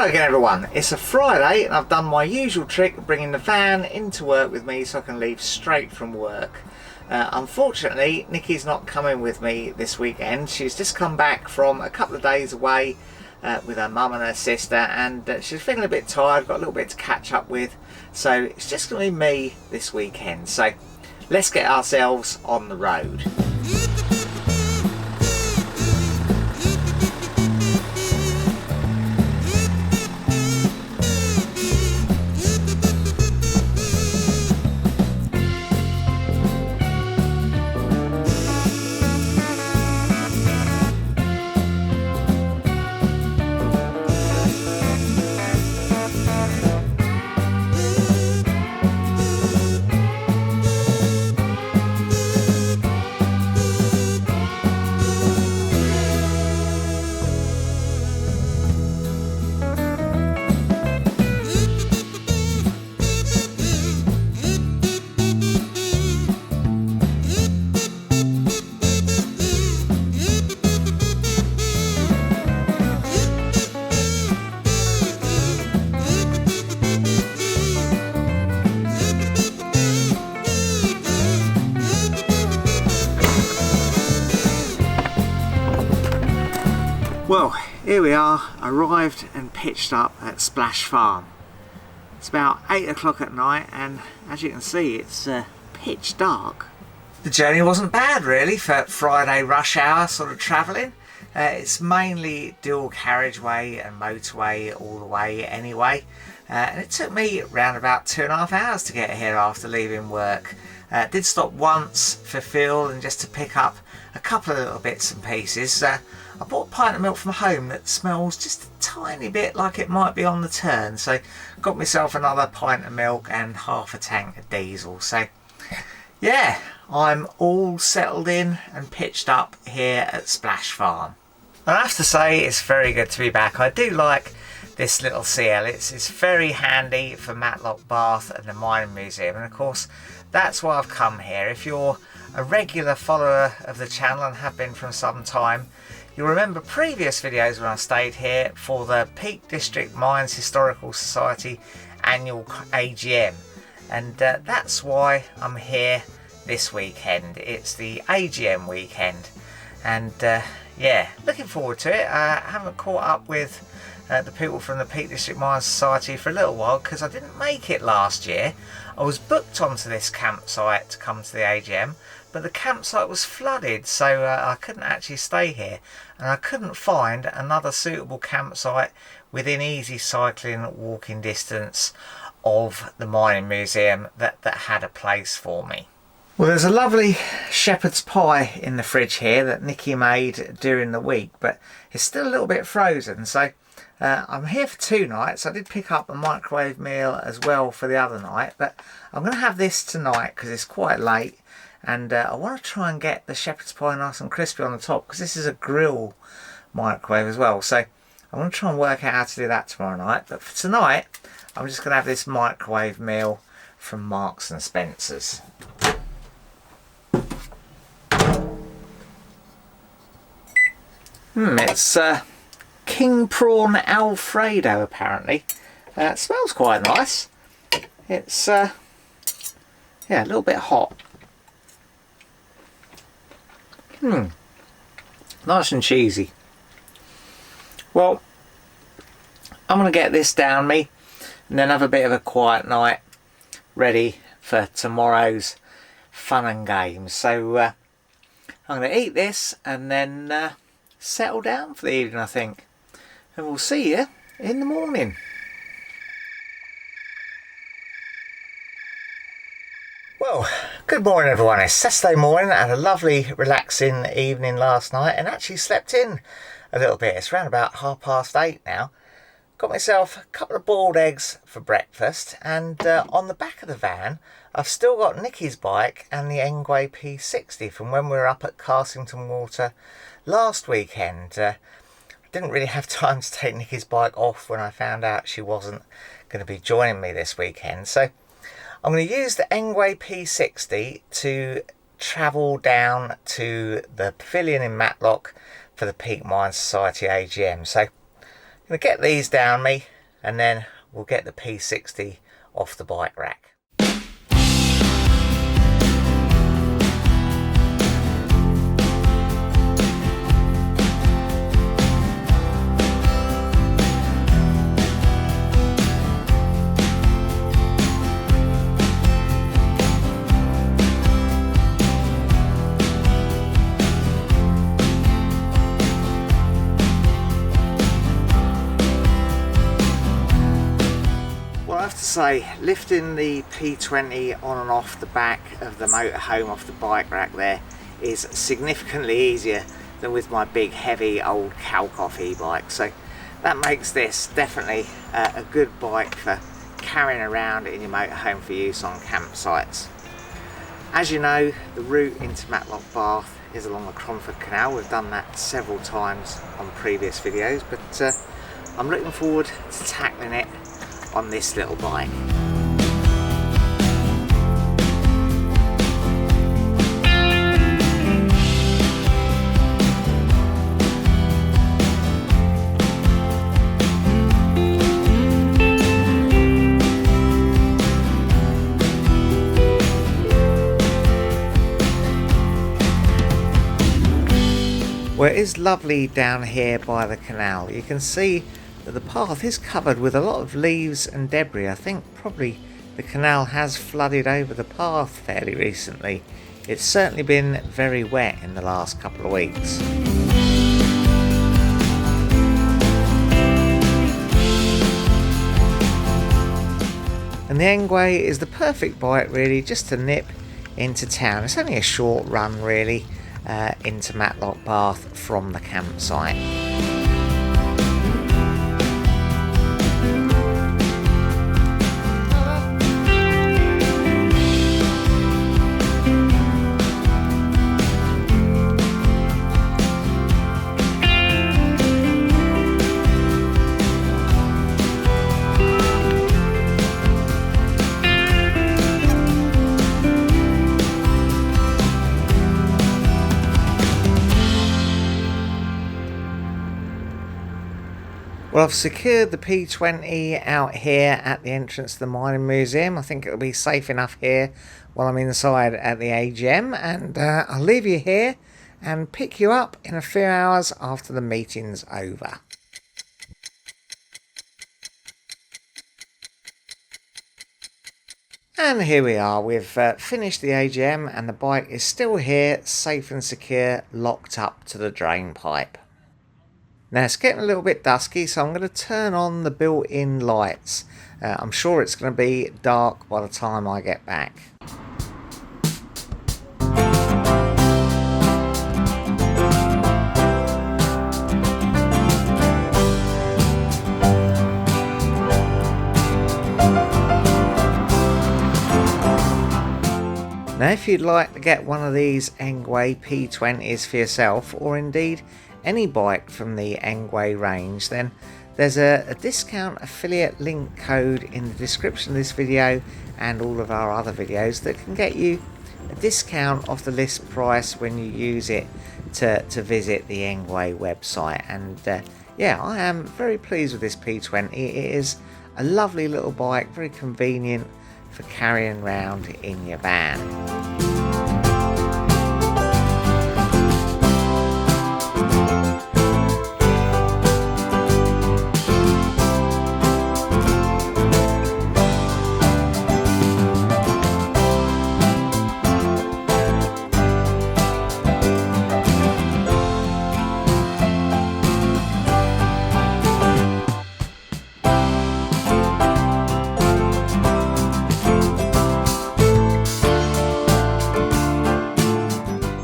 Hi again everyone, it's a Friday and I've done my usual trick of bringing the van into work with me so I can leave straight from work. Unfortunately, Nikki's not coming with me this weekend. She's just come back from a couple of days away with her mum and her sister, and she's feeling a bit tired, got a little bit to catch up with, so it's just going to be me this weekend. So let's get ourselves on the road. Well, here we are, arrived and pitched up at Splash Farm. It's about 8 o'clock at night and as you can see it's pitch dark. The journey wasn't bad really for Friday rush hour sort of travelling. It's mainly dual carriageway and motorway all the way anyway. And it took me around about 2.5 hours to get here after leaving work. Did stop once for fuel and just to pick up a couple of little bits and pieces. I bought a pint of milk from home that smells just a tiny bit like it might be on the turn, so got myself another pint of milk and half a tank of diesel. So yeah, I'm all settled in and pitched up here at Splash Farm. And I have to say it's very good to be back. I do like this little CL. It's very handy for Matlock Bath and the Mining Museum, and of course that's why I've come here. If you're a regular follower of the channel and have been from some time, you'll remember previous videos when I stayed here for the Peak District Mines Historical Society annual AGM, and that's why I'm here this weekend. It's the AGM weekend, and yeah, looking forward to it. I haven't caught up with the people from the Peak District Mines Society for a little while because I didn't make it last year. I was booked onto this campsite to come to the AGM, but the campsite was flooded, so I couldn't actually stay here, and I couldn't find another suitable campsite within easy cycling walking distance of the Mining Museum that had a place for me. Well, there's a lovely shepherd's pie in the fridge here that Nikki made during the week, but it's still a little bit frozen, so I'm here for 2 nights. I did pick up a microwave meal as well for the other night, but I'm going to have this tonight because it's quite late, and I want to try and get the shepherd's pie nice and crispy on the top because this is a grill microwave as well. So I'm going to try and work out how to do that tomorrow night, but for tonight I'm just going to have this microwave meal from Marks and Spencer's. It's king prawn alfredo apparently. It smells quite nice. It's yeah, a little bit hot. Nice and cheesy. Well, I'm going to get this down me and then have a bit of a quiet night ready for tomorrow's fun and games. So I'm going to eat this and then settle down for the evening, I think, and we'll see you in the morning. Well, good morning everyone. It's Saturday morning. I had a lovely relaxing evening last night and actually slept in a little bit. It's around about 8:30 now. Got myself a couple of boiled eggs for breakfast, and on the back of the van I've still got Nikki's bike and the Engway P60 from when we were up at Carsington Water last weekend. I didn't really have time to take Nikki's bike off when I found out she wasn't going to be joining me this weekend, so I'm going to use the Engway P60 to travel down to the pavilion in Matlock for the Peak Mines Society AGM. So I'm going to get these down me and then we'll get the P60 off the bike rack. Say, lifting the P20 on and off the back of the motorhome off the bike rack there is significantly easier than with my big heavy old Calc-off e-bike, so that makes this definitely a good bike for carrying around in your motorhome for use on campsites. As you know, the route into Matlock Bath is along the Cromford Canal. We've done that several times on previous videos, but I'm looking forward to tackling it on this little bike. Well, it is lovely down here by the canal. You can see that the path is covered with a lot of leaves and debris. I think probably the canal has flooded over the path fairly recently. It's certainly been very wet in the last couple of weeks. And the Engway is the perfect bike really just to nip into town. It's only a short run really into Matlock Bath from the campsite. Well, I've secured the P20 out here at the entrance to the Mining Museum. I think it'll be safe enough here while I'm inside at the AGM, and I'll leave you here and pick you up in a few hours after the meeting's over. And here we are, we've finished the AGM and the bike is still here, safe and secure, locked up to the drain pipe. Now it's getting a little bit dusky, so I'm going to turn on the built-in lights. I'm sure it's going to be dark by the time I get back. Now if you'd like to get one of these Engway P20s for yourself, or indeed any bike from the Engway range, then there's a discount affiliate link code in the description of this video and all of our other videos that can get you a discount off the list price when you use it to visit the Engway website. And yeah, I am very pleased with this P20. It is a lovely little bike, very convenient for carrying around in your van.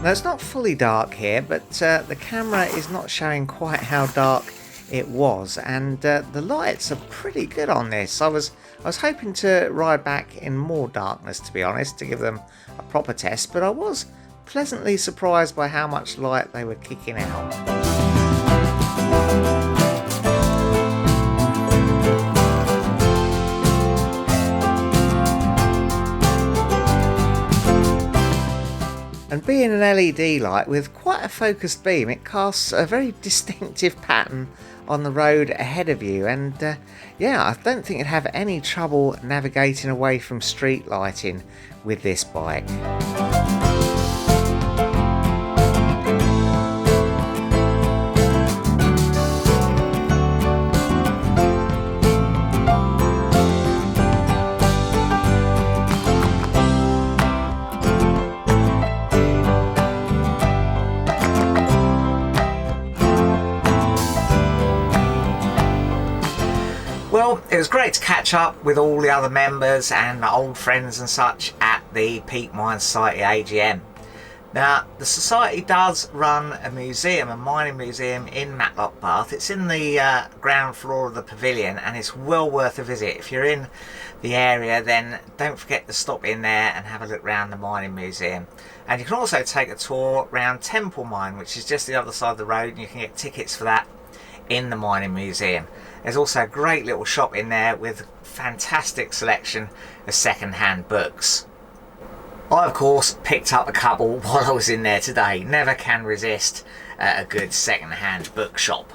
Now it's not fully dark here, but the camera is not showing quite how dark it was, and the lights are pretty good on this. I was hoping to ride back in more darkness, to be honest, to give them a proper test, but I was pleasantly surprised by how much light they were kicking out. And being an LED light with quite a focused beam, it casts a very distinctive pattern on the road ahead of you, and yeah, I don't think you'd have any trouble navigating away from street lighting with this bike. Well, it was great to catch up with all the other members and old friends and such at the Peak Mine Society AGM. Now, the Society does run a museum, a mining museum in Matlock Bath. It's in the ground floor of the pavilion, and it's well worth a visit. If you're in the area, then don't forget to stop in there and have a look around the mining museum. And you can also take a tour around Temple Mine, which is just the other side of the road, and you can get tickets for that in the mining museum. There's also a great little shop in there with fantastic selection of second-hand books. I of course picked up a couple while I was in there today. Never can resist a good second-hand bookshop.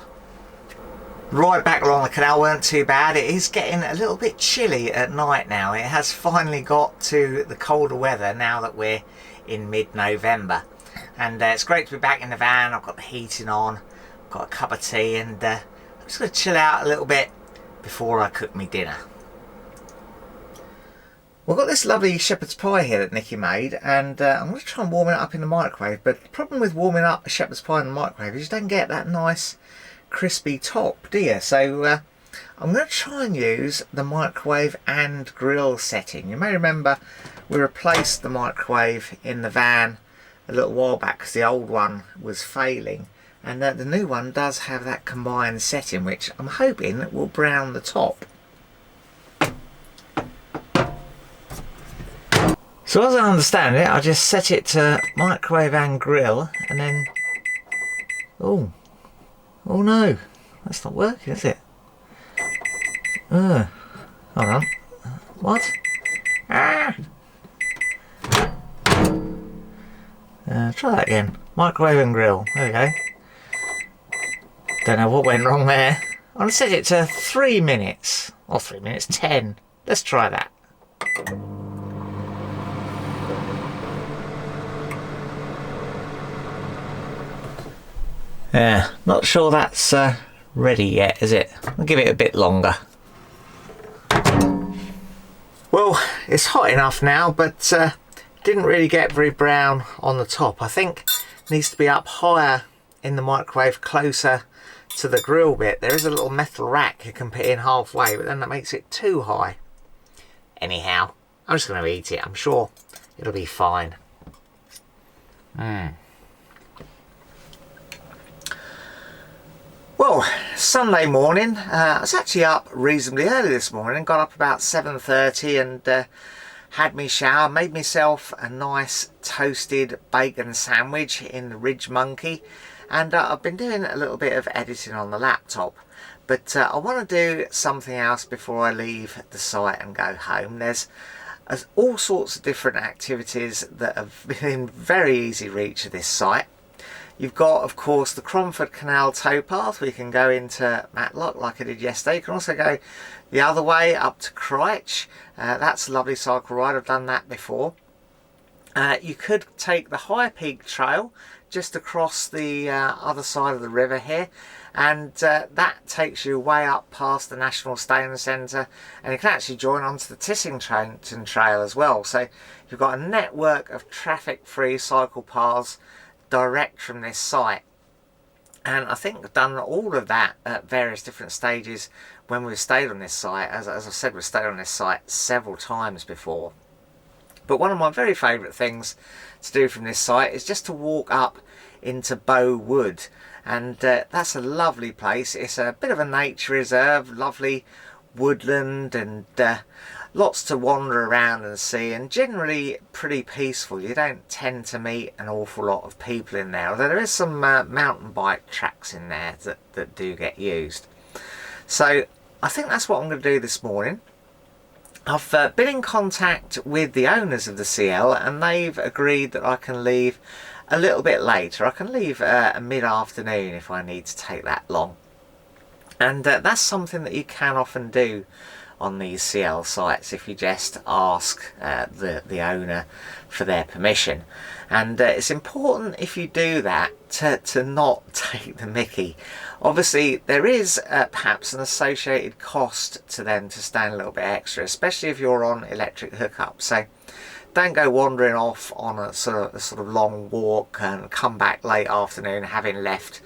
Ride back along the canal weren't too bad. It is getting a little bit chilly at night now. It has finally got to the colder weather now that we're in mid-November. And it's great to be back in the van. I've got the heating on, got a cup of tea, and I'm just going to chill out a little bit before I cook me dinner. We've got this lovely shepherd's pie here that Nikki made, and I'm going to try and warm it up in the microwave. But the problem with warming up a shepherd's pie in the microwave is you don't get that nice crispy top, do you? So I'm going to try and use the microwave and grill setting. You may remember we replaced the microwave in the van a little while back because the old one was failing. And the new one does have that combined setting, which I'm hoping will brown the top. So as I understand it, I just set it to microwave and grill, and then... Oh no, that's not working, is it? Hold on. What? Ah! Try that again. Microwave and grill. There we go. Don't know what went wrong there. I'm going to set it to 3 minutes. Or 3 minutes, 10. Let's try that. Yeah, not sure that's ready yet, is it? I'll give it a bit longer. Well, it's hot enough now, but didn't really get very brown on the top. I think it needs to be up higher in the microwave, closer to the grill bit. There is a little metal rack you can put in halfway, but then that makes it too high. Anyhow, I'm just going to eat it. I'm sure it'll be fine. Well, Sunday morning, I was actually up reasonably early this morning. Got up about 7:30 and had me shower, made myself a nice toasted bacon sandwich in the Ridge Monkey, and I've been doing a little bit of editing on the laptop. But I want to do something else before I leave the site and go home. There's all sorts of different activities that have been in very easy reach of this site. You've got, of course, the Cromford Canal towpath, where you can go into Matlock like I did yesterday. You can also go the other way up to Cryche. That's a lovely cycle ride. I've done that before. You could take the High Peak Trail just across the other side of the river here, and that takes you way up past the National Staying Centre, and you can actually join onto the Tissington Trail as well. So you've got a network of traffic-free cycle paths direct from this site, and I think I've done all of that at various different stages when we've stayed on this site. As I said, we've stayed on this site several times before. But one of my very favourite things to do from this site is just to walk up into Bow Wood, and that's a lovely place. It's a bit of a nature reserve, lovely woodland, and lots to wander around and see, and generally pretty peaceful. You don't tend to meet an awful lot of people in there, although there is some mountain bike tracks in there that do get used. So I think that's what I'm going to do this morning. I've been in contact with the owners of the CL, and they've agreed that I can leave a little bit later. I can leave mid-afternoon if I need to take that long. And that's something that you can often do on these CL sites if you just ask the owner for their permission. And it's important, if you do that, to not take the mickey. Obviously there is perhaps an associated cost to them to stand a little bit extra, especially if you're on electric hookup. So don't go wandering off on a sort of long walk and come back late afternoon having left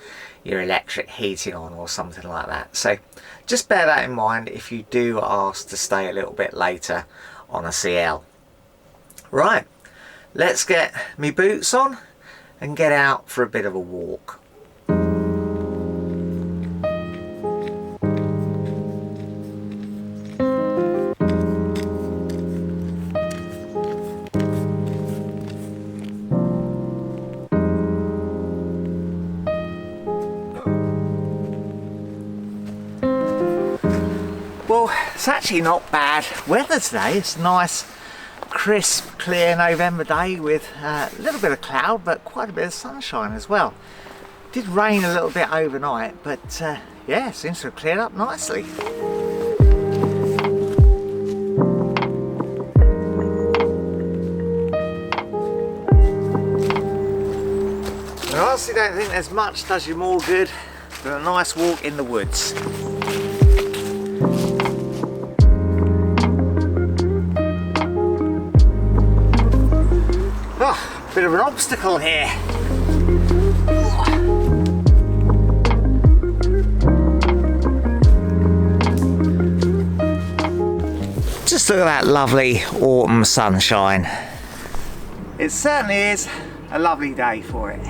your electric heating on or something like that. So just bear that in mind if you do ask to stay a little bit later on a CL. Right, let's get me boots on and get out for a bit of a walk. Well, it's actually not bad weather today. It's a nice, crisp, clear November day with a little bit of cloud, but quite a bit of sunshine as well. It did rain a little bit overnight, but yeah, it seems to have cleared up nicely. I honestly don't think there's much does you more good than a nice walk in the woods. Oh, bit of an obstacle here. Just look at that lovely autumn sunshine. It certainly is a lovely day for it.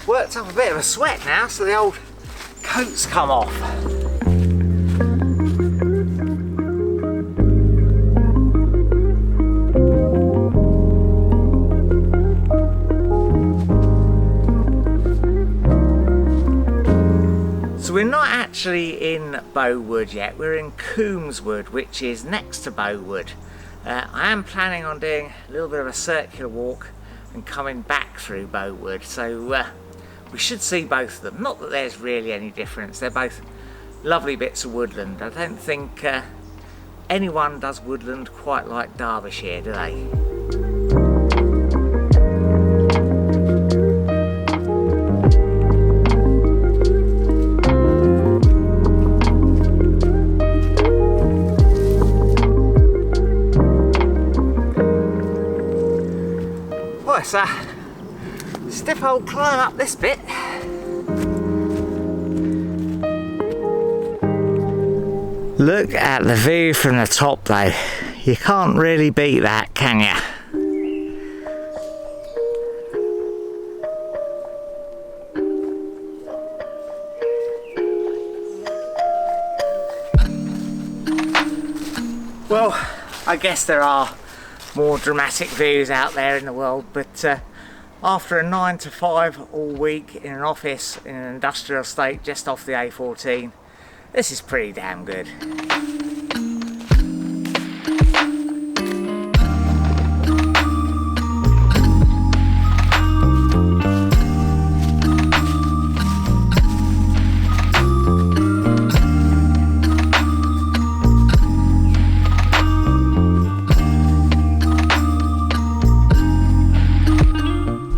Worked up a bit of a sweat now, so the old coat's come off. So we're not actually in Bowood yet, we're in Coombswood, which is next to Bowood. I am planning on doing a little bit of a circular walk and coming back through Bowood, so we should see both of them. Not that there's really any difference, they're both lovely bits of woodland. I don't think anyone does woodland quite like Derbyshire, do they? Well, it's a stiff old climb up this bit. Look at the view from the top though. You can't really beat that, can you? Well, I guess there are more dramatic views out there in the world, but after a 9 to 5 all week in an office in an industrial estate just off the A14, this is pretty damn good.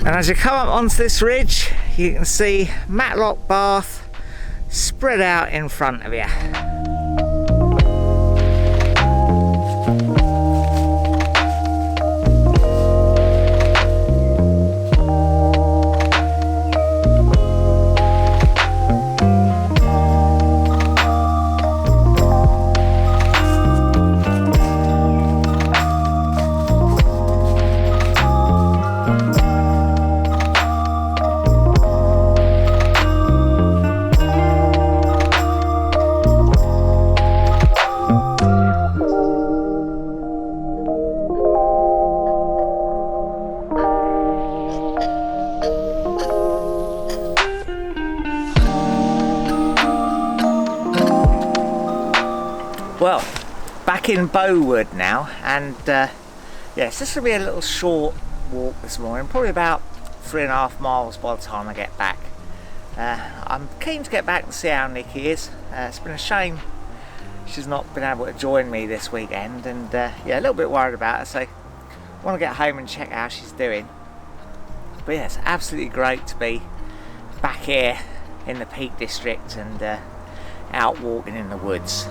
And as you come up onto this ridge, you can see Matlock Bath spread out in front of you. Well, back in Bowood now, and yeah, it's just going to be a little short walk this morning, probably about 3.5 miles by the time I get back. I'm keen to get back and see how Nikki is. It's been a shame she's not been able to join me this weekend, and yeah, a little bit worried about her, so I want to get home and check how she's doing. But yeah, it's absolutely great to be back here in the Peak District and out walking in the woods.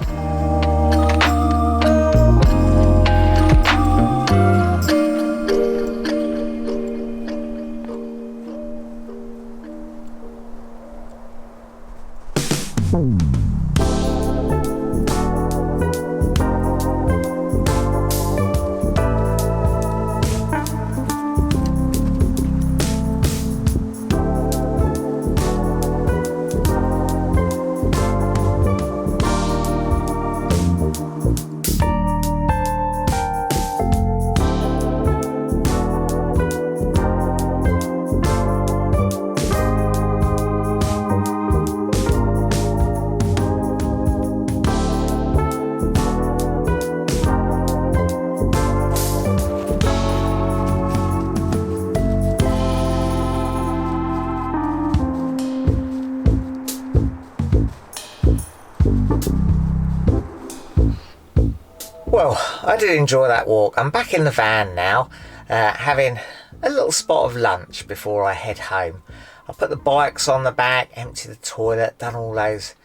Well, I did enjoy that walk. I'm back in the van now, having a little spot of lunch before I head home. I put the bikes on the back, emptied the toilet, done all those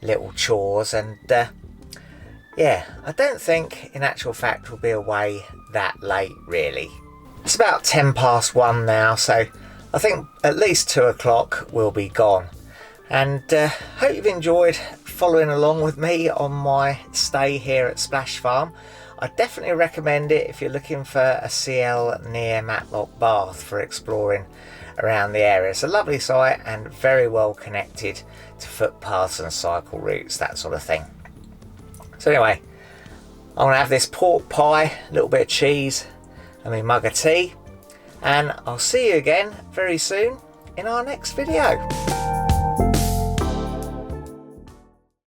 little chores, and yeah, I don't think in actual fact we'll be away that late really. It's about 1:10 now, so I think at least 2 o'clock we'll be gone. And hope you've enjoyed following along with me on my stay here at Splash Farm. I definitely recommend it if you're looking for a CL near Matlock Bath for exploring around the area. It's a lovely site and very well connected to footpaths and cycle routes, that sort of thing. So anyway, I'm going to have this pork pie, a little bit of cheese and my mug of tea, and I'll see you again very soon in our next video.